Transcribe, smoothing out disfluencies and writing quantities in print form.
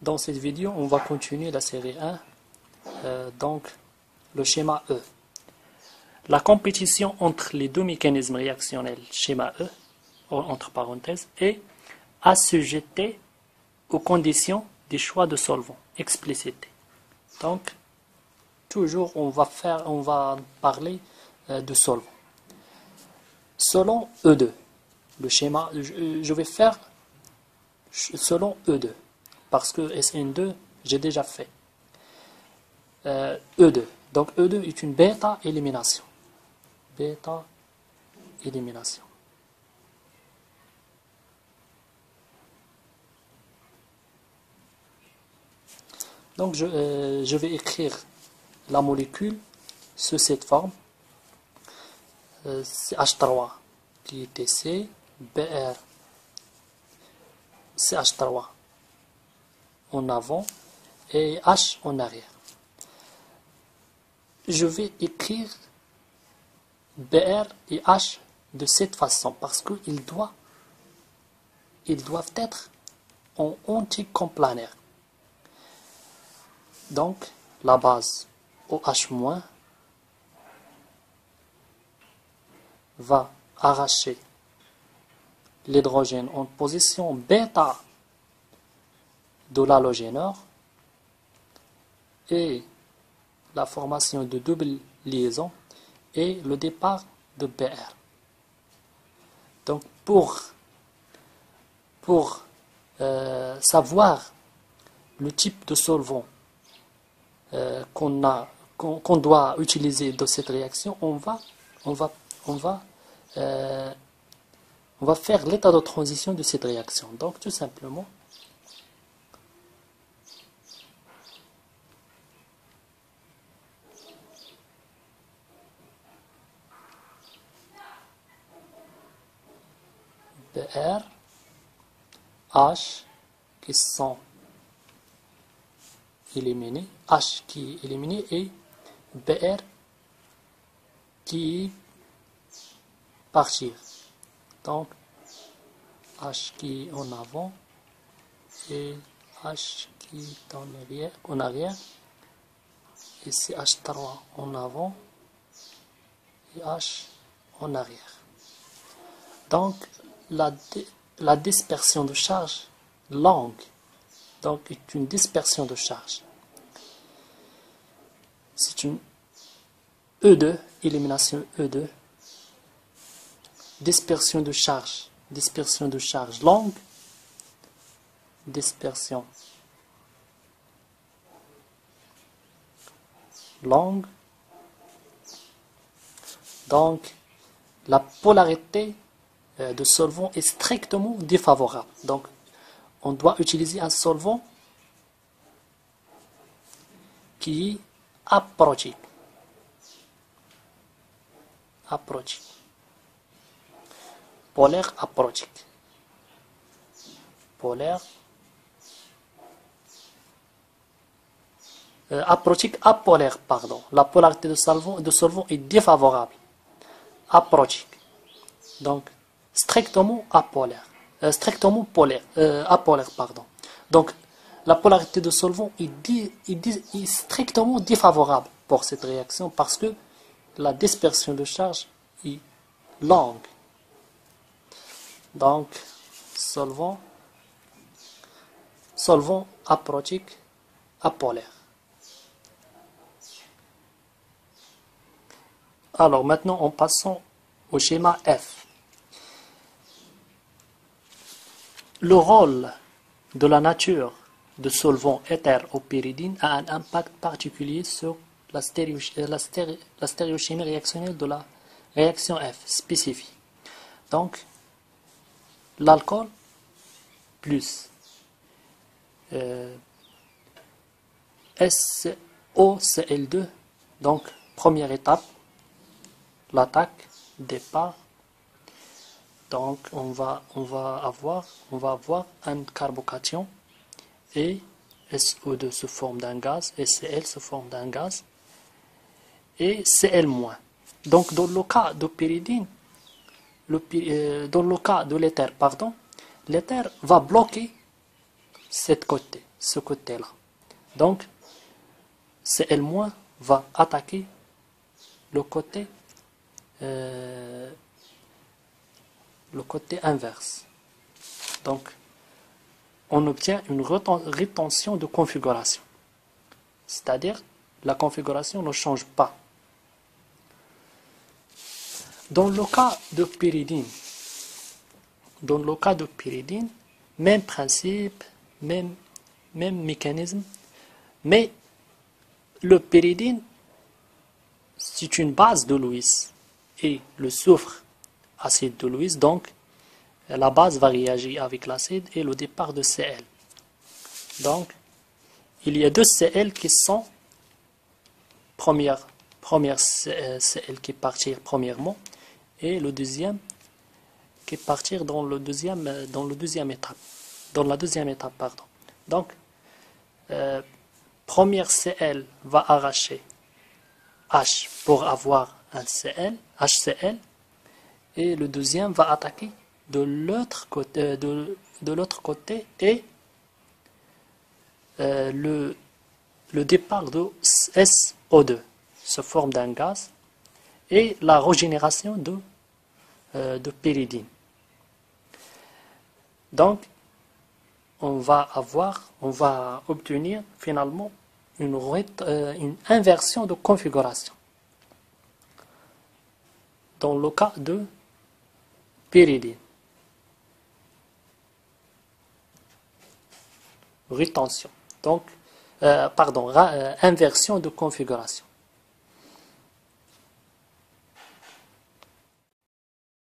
Dans cette vidéo, on va continuer la série 1, donc le schéma E. La compétition entre les deux mécanismes réactionnels schéma E, entre parenthèses, est assujettie aux conditions des choix de solvants explicités. Donc, toujours on va parler de solvants. Selon E2, le schéma, je vais faire selon E2, parce que SN2, j'ai déjà fait. E2. Donc E2 est une bêta-élimination. Bêta-élimination. Donc je vais écrire la molécule sous cette forme. CH3 qui était C, BR, CH3 en avant et H en arrière. Je vais écrire BR et H de cette façon parce qu'ils doivent être en anticoplanaire. Donc la base OH- va arracher l'hydrogène en position bêta de l'halogénure et la formation de double liaison et le départ de BR. Donc pour savoir le type de solvant qu'on doit utiliser dans cette réaction, on va faire l'état de transition de cette réaction. Donc tout simplement, BR, H qui sont éliminés, H qui est éliminé et BR qui partir. Donc H qui est en avant et H qui est en arrière et CH3 en avant et H en arrière. Donc la dispersion de charge longue donc est une dispersion de charge. C'est une E2, élimination E2, dispersion de charge longue, dispersion longue. Donc la polarité de solvant est strictement défavorable. Donc on doit utiliser un solvant qui est aprochique. Polaire aprochique. Polaire aprochique apolaire, pardon. La polarité de solvant est défavorable. Aprochique. Donc strictement apolaire. Apolaire, pardon. Donc la polarité de solvant est strictement défavorable pour cette réaction parce que la dispersion de charge est longue. Donc solvant aprochique apolaire. Alors maintenant en passant au schéma F. Le rôle de la nature de solvant éther ou pyridine a un impact particulier sur la stéréochimie réactionnelle de la réaction F spécifique. Donc, l'alcool plus SOCl2, donc première étape, l'attaque, départ. Donc on va avoir un carbocation et SO2 se forme d'un gaz, et Cl se forme d'un gaz et Cl-. Donc dans le cas de pyridine, dans le cas de l'éther, l'éther va bloquer ce côté ce côté-là. Donc, Cl- va attaquer le côté inverse. Donc, on obtient une rétention de configuration. C'est-à-dire, la configuration ne change pas. Dans le cas de pyridine, même principe, même mécanisme, mais le pyridine, c'est une base de Lewis et le soufre, acide de Lewis, donc la base va réagir avec l'acide et le départ de Cl. Donc, il y a deux Cl qui sont première Cl qui partir premièrement et le deuxième qui partir dans la deuxième étape. Pardon. Donc, première Cl va arracher H pour avoir un Cl, HCl, et le deuxième va attaquer de l'autre côté et le départ de SO2 se forme d'un gaz et la régénération de pyridine. Donc, on va obtenir finalement une inversion de configuration. Dans le cas de pyridine. Rétention. Donc, inversion de configuration.